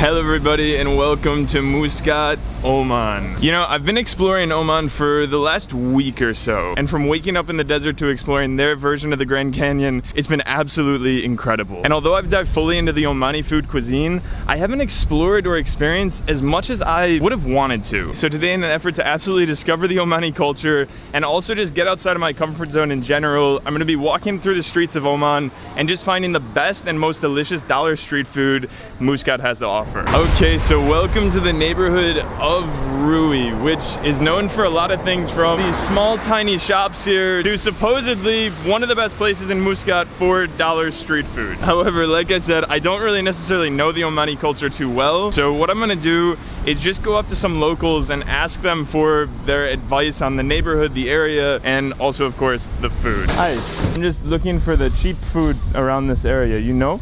Hello everybody and welcome to Muscat, Oman. You know, I've been exploring Oman for the last week or so, and from waking up in the desert to exploring their version of the Grand Canyon, it's been absolutely incredible. And although I've dived fully into the Omani food cuisine, I haven't explored or experienced as much as I would have wanted to. So today, in an effort to absolutely discover the Omani culture and also just get outside of my comfort zone in general, I'm gonna be walking through the streets of Oman and just finding the best and most delicious dollar street food Muscat has to offer. Okay, so welcome to the neighborhood of Rui, which is known for a lot of things, from these small tiny shops here to supposedly one of the best places in Muscat for dollar street food. However, like I said, I don't really necessarily know the Omani culture too well, so what I'm gonna do is just go up to some locals and ask them for their advice on the neighborhood, the area, and also of course the food. Hi, I'm just looking for the cheap food around this area, you know?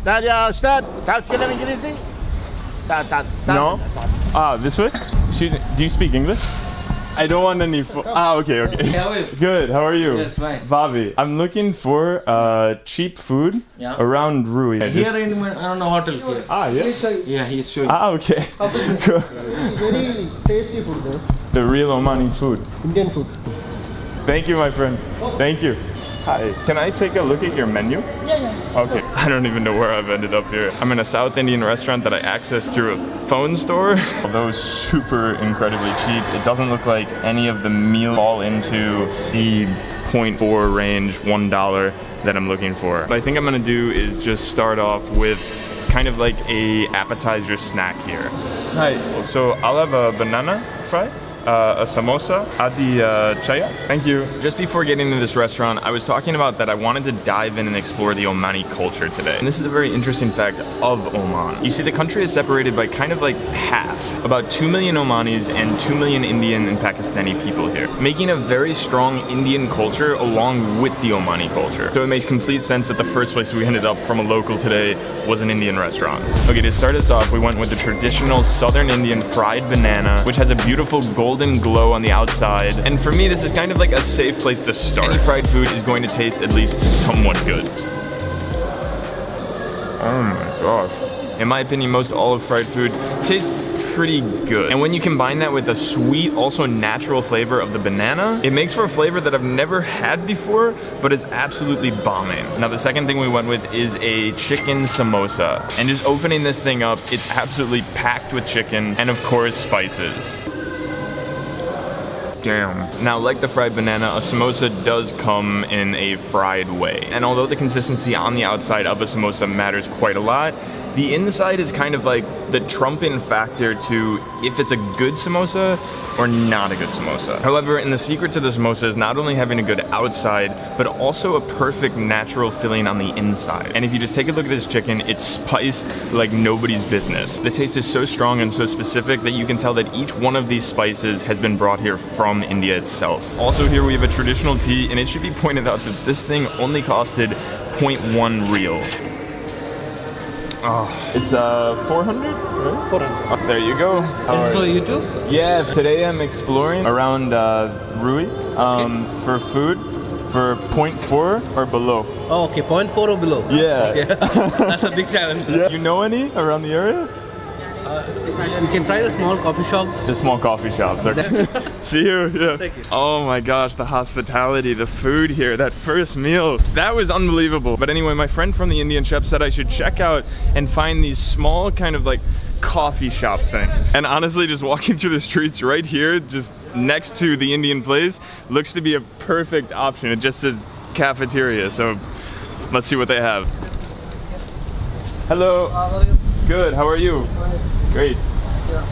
No? Ah, this way? Excuse me, do you speak English? I don't want any okay. How are you? Good, how are you? Yes, fine. Bobby, I'm looking for cheap food around Rui. Here in around the hotel here. Ah, yeah? Yeah, he's showing. Ah, okay. Cool. Very tasty food there. The real Omani food. Indian food. Thank you, my friend. Thank you. Hi, can I take a look at your menu? Yeah. Okay, I don't even know where I've ended up here. I'm in a South Indian restaurant that I accessed through a phone store. Although super incredibly cheap, it doesn't look like any of the meals fall into the 0.4 range, $1 that I'm looking for. What I think I'm gonna do is just start off with kind of like a appetizer snack here. Hi, so I'll have a banana fry, a samosa, adi chaya. Thank you. Just before getting into this restaurant, I was talking about that I wanted to dive in and explore the Omani culture today. And this is a very interesting fact of Oman. You see, the country is separated by kind of like half. About 2 million Omanis and 2 million Indian and Pakistani people here, making a very strong Indian culture along with the Omani culture. So it makes complete sense that the first place we ended up from a local today was an Indian restaurant. Okay, to start us off, we went with the traditional Southern Indian fried banana, which has a beautiful golden glow on the outside. And for me, this is kind of like a safe place to start. Any fried food is going to taste at least somewhat good. Oh my gosh. In my opinion, most olive fried food tastes pretty good. And when you combine that with a sweet, also natural flavor of the banana, it makes for a flavor that I've never had before, but is absolutely bombing. Now, the second thing we went with is a chicken samosa. And just opening this thing up, it's absolutely packed with chicken and of course, spices. Damn. Now, like the fried banana, a samosa does come in a fried way. And although the consistency on the outside of a samosa matters quite a lot, the inside is kind of like the trump-in factor to if it's a good samosa or not a good samosa. However, in the secret to the samosa is not only having a good outside, but also a perfect natural filling on the inside. And if you just take a look at this chicken, it's spiced like nobody's business. The taste is so strong and so specific that you can tell that each one of these spices has been brought here from India itself. Also, here we have a traditional tea, and it should be pointed out that this thing only costed 0.1 real. Oh, it's 400, right? 400. Oh, there you go. Is it for you too? Yeah, today I'm exploring around Rui for food for 0.4 or below. Oh, okay, 0.4 or below. Yeah. Okay. That's a big challenge. Yeah. You know any around the area? We can try the small coffee shop. The small coffee shops. Okay. See you. Yeah. Thank you. Oh my gosh, the hospitality, the food here, that first meal, that was unbelievable. But anyway, my friend from the Indian chef said I should check out and find these small kind of like coffee shop things. And honestly, just walking through the streets right here, just next to the Indian place, looks to be a perfect option. It just says cafeteria, so let's see what they have. Hello. How are you? Good, how are you? Fine. Great. Yeah.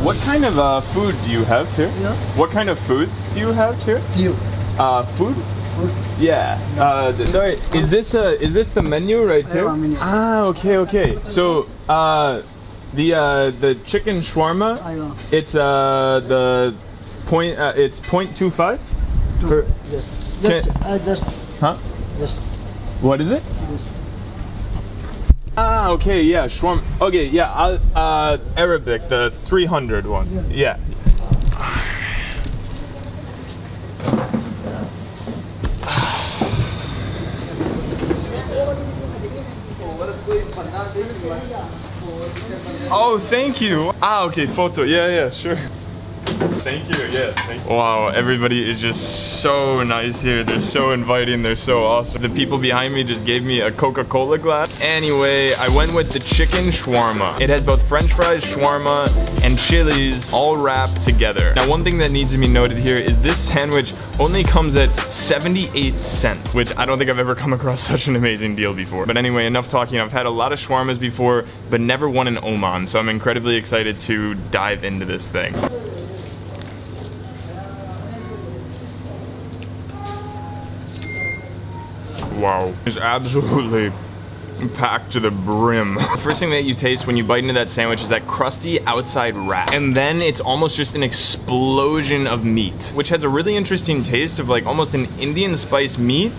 What kind of food do you have here? Yeah. What kind of foods do you have here? You. Food? Food. Yeah. Sorry, is this the menu right here? Menu. Ah, okay. So, the chicken shawarma, it's the point, it's 0.25? Just. Huh? Just. What is it? Just. Ah, okay, yeah, shawarma. Okay, yeah, Arabic, the 300 one. Yeah. Oh, thank you. Ah, okay, photo. Yeah, sure. Thank you, yeah. Thank you. Wow, everybody is just so nice here. They're so inviting, they're so awesome. The people behind me just gave me a Coca-Cola glass. Anyway, I went with the chicken shawarma. It has both french fries, shawarma, and chilies all wrapped together. Now, one thing that needs to be noted here is this sandwich only comes at 78 cents, which I don't think I've ever come across such an amazing deal before. But anyway, enough talking. I've had a lot of shawarmas before, but never one in Oman, so I'm incredibly excited to dive into this thing. Wow, it's absolutely packed to the brim. The first thing that you taste when you bite into that sandwich is that crusty outside wrap. And then it's almost just an explosion of meat, which has a really interesting taste of like almost an Indian spice meat,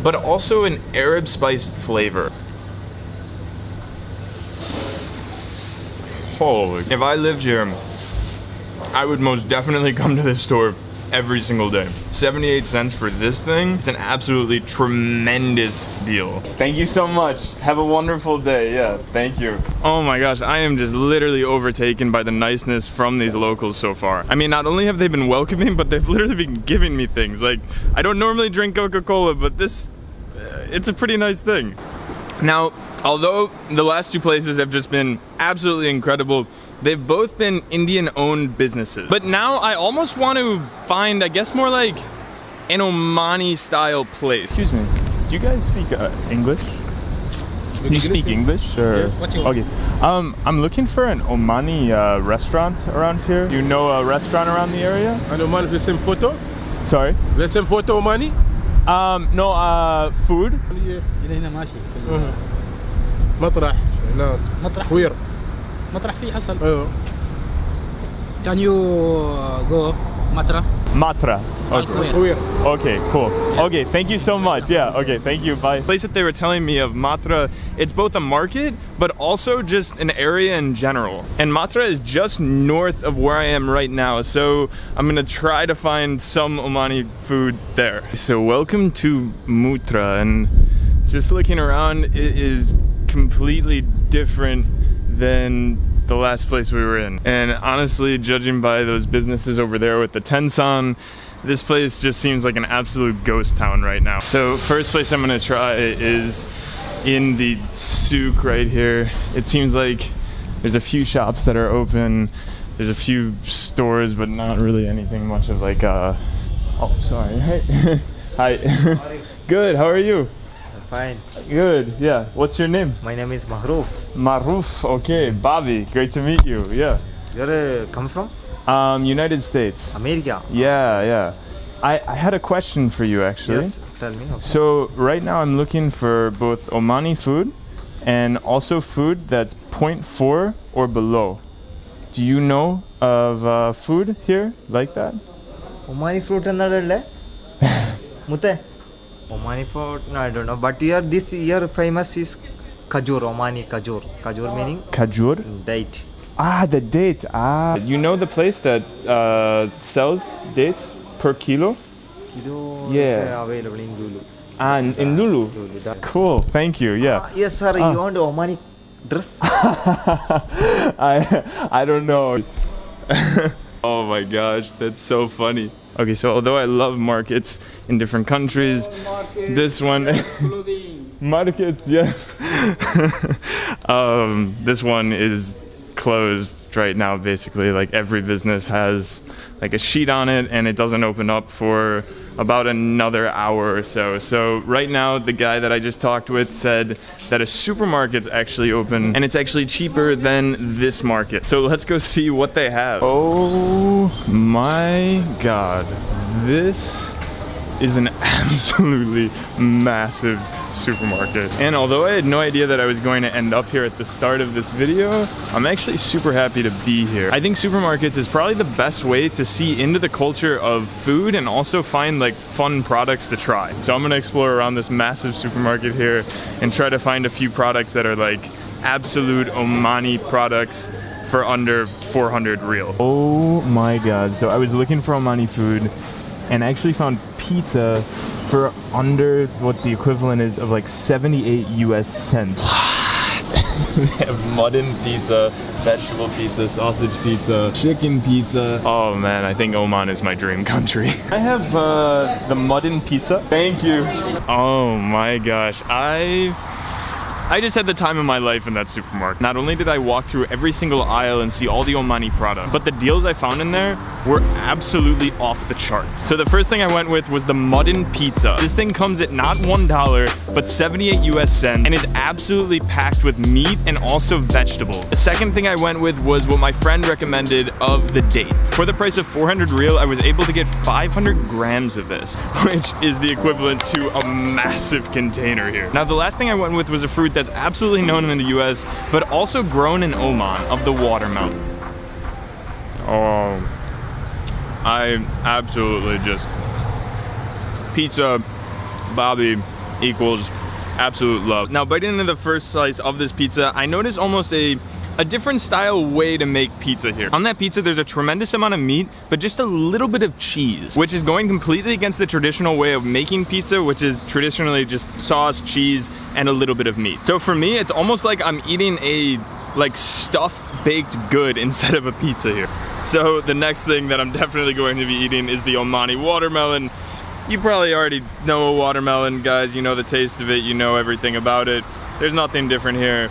but also an Arab spiced flavor. Holy, if I lived here, I would most definitely come to this store every single day. 78 cents for this thing. It's an absolutely tremendous deal. Thank you so much. Have a wonderful day. Yeah, thank you. Oh my gosh, I am just literally overtaken by the niceness from these locals so far. I mean, not only have they been welcoming, but they've literally been giving me things. Like, I don't normally drink Coca-Cola, but this, it's a pretty nice thing. Now, although the last two places have just been absolutely incredible, they've both been Indian-owned businesses. But now I almost want to find, I guess, more like an Omani-style place. Excuse me, do you guys speak English? Do you speak English? Or? Yes. What you want? Okay. I'm looking for an Omani restaurant around here. You know a restaurant around the area? And Oman, the same photo? Sorry? The same photo, Omani? No, food. إلى هنا ماشي في مطرح هنا مطرح خوير. مطرح فيه حصل. ايوه. Can you go Matra? Matra. Okay. خوير. Okay, cool. Okay, thank you so much. Yeah, okay, thank you. Bye. The place that they were telling me of Matra, it's both a market, but also just an area in general. And Matra is just north of where I am right now, so I'm gonna try to find some Omani food there. So welcome to Mutra, and just looking around, it is completely different than the last place we were in. And honestly, judging by those businesses over there with the Tensan, this place just seems like an absolute ghost town right now. So first place I'm gonna try is in the souk right here. It seems like there's a few shops that are open. There's a few stores, but not really anything much of like oh, sorry. Hey. Hi. Good, how are you? Fine. Good, yeah. What's your name? My name is Mahroof. Maruf, okay. Bobby, great to meet you, yeah. You're come from? United States. America. Yeah. I had a question for you actually. Yes, tell me. Okay. So right now I'm looking for both Omani food and also food that's 0.4 or below. Do you know of food here like that? Omani fruit and Mute. Omani fruit, no, I don't know. But here, this year famous is Kajur, Omani Kajur. Kajur meaning? Kajur? Date. Ah, the date. Ah. You know the place that sells dates per kilo? Kilo Yeah. is available in Lulu. Ah, in Lulu. Lulu. That. Cool, thank you, yeah. Yes, sir. You want Omani dress? I don't know. Oh my gosh, that's so funny. Okay, so although I love markets in different countries, this one markets, yeah. This one is closed right now basically. Like every business has like a sheet on it and it doesn't open up for about another hour or so. So right now the guy that I just talked with said that a supermarket's actually open and it's actually cheaper than this market. So let's go see what they have. Oh my god, this is an absolutely massive supermarket. And although I had no idea that I was going to end up here at the start of this video, I'm actually super happy to be here. I think supermarkets is probably the best way to see into the culture of food and also find like fun products to try. So I'm gonna explore around this massive supermarket here and try to find a few products that are like absolute Omani products for under 400 real. Oh my god, so I was looking for Omani food and I actually found pizza for under what the equivalent is of like 78 US cents. What? They have mutton pizza, vegetable pizza, sausage pizza, chicken pizza. Oh man, I think Oman is my dream country. I have the mutton pizza. Thank you. Oh my gosh, I just had the time of my life in that supermarket. Not only did I walk through every single aisle and see all the Omani products, but the deals I found in there were absolutely off the charts. So the first thing I went with was the mutton pizza. This thing comes at not $1, but 78 US cents, and is absolutely packed with meat and also vegetables. The second thing I went with was what my friend recommended of the dates. For the price of 400 real, I was able to get 500 grams of this, which is the equivalent to a massive container here. Now the last thing I went with was a fruit that's absolutely known in the US, but also grown in Oman, of the watermelon. Oh, I absolutely just, pizza, Bobby equals absolute love. Now biting into the first slice of this pizza, I noticed almost a different style way to make pizza here. On that pizza, there's a tremendous amount of meat, but just a little bit of cheese, which is going completely against the traditional way of making pizza, which is traditionally just sauce, cheese, and a little bit of meat. So for me, it's almost like I'm eating a stuffed baked good instead of a pizza here. So the next thing that I'm definitely going to be eating is the Omani watermelon. You probably already know a watermelon, guys. You know the taste of it, you know everything about it. There's nothing different here.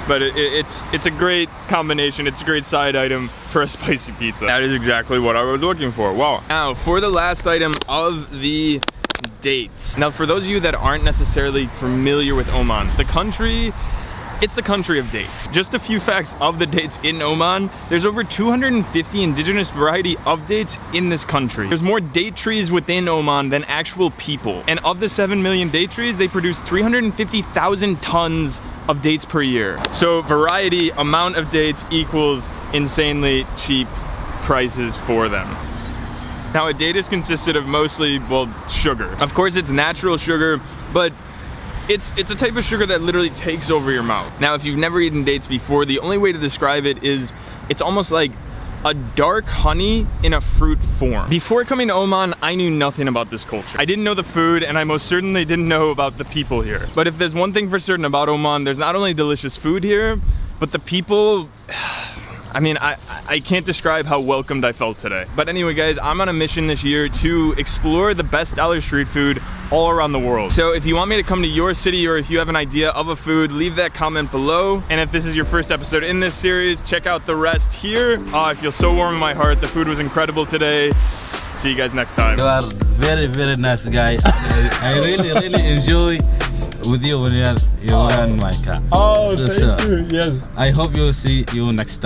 But it's a great combination. It's a great side item for a spicy pizza. That is exactly what I was looking for. Wow. Now for the last item of the dates. Now for those of you that aren't necessarily familiar with Oman, it's the country of dates. Just a few facts of the dates in Oman. There's over 250 indigenous variety of dates in this country. There's more date trees within Oman than actual people. And of the 7 million date trees, they produce 350,000 tons of dates per year. So variety, amount of dates equals insanely cheap prices for them. Now a date is consisted of mostly, well, sugar. Of course it's natural sugar, but it's a type of sugar that literally takes over your mouth. Now if you've never eaten dates before, the only way to describe it is it's almost like a dark honey in a fruit form. Before coming to Oman, I knew nothing about this culture. I didn't know the food, and I most certainly didn't know about the people here. But if there's one thing for certain about Oman, there's not only delicious food here, but the people, I mean, I can't describe how welcomed I felt today. But anyway, guys, I'm on a mission this year to explore the best dollar street food all around the world. So if you want me to come to your city, or if you have an idea of a food, leave that comment below. And if this is your first episode in this series, check out the rest here. Oh, I feel so warm in my heart. The food was incredible today. See you guys next time. You are very, very nice guy. I really enjoy with you when you are in my car. Oh, thank you. Yes. I hope you see you next time.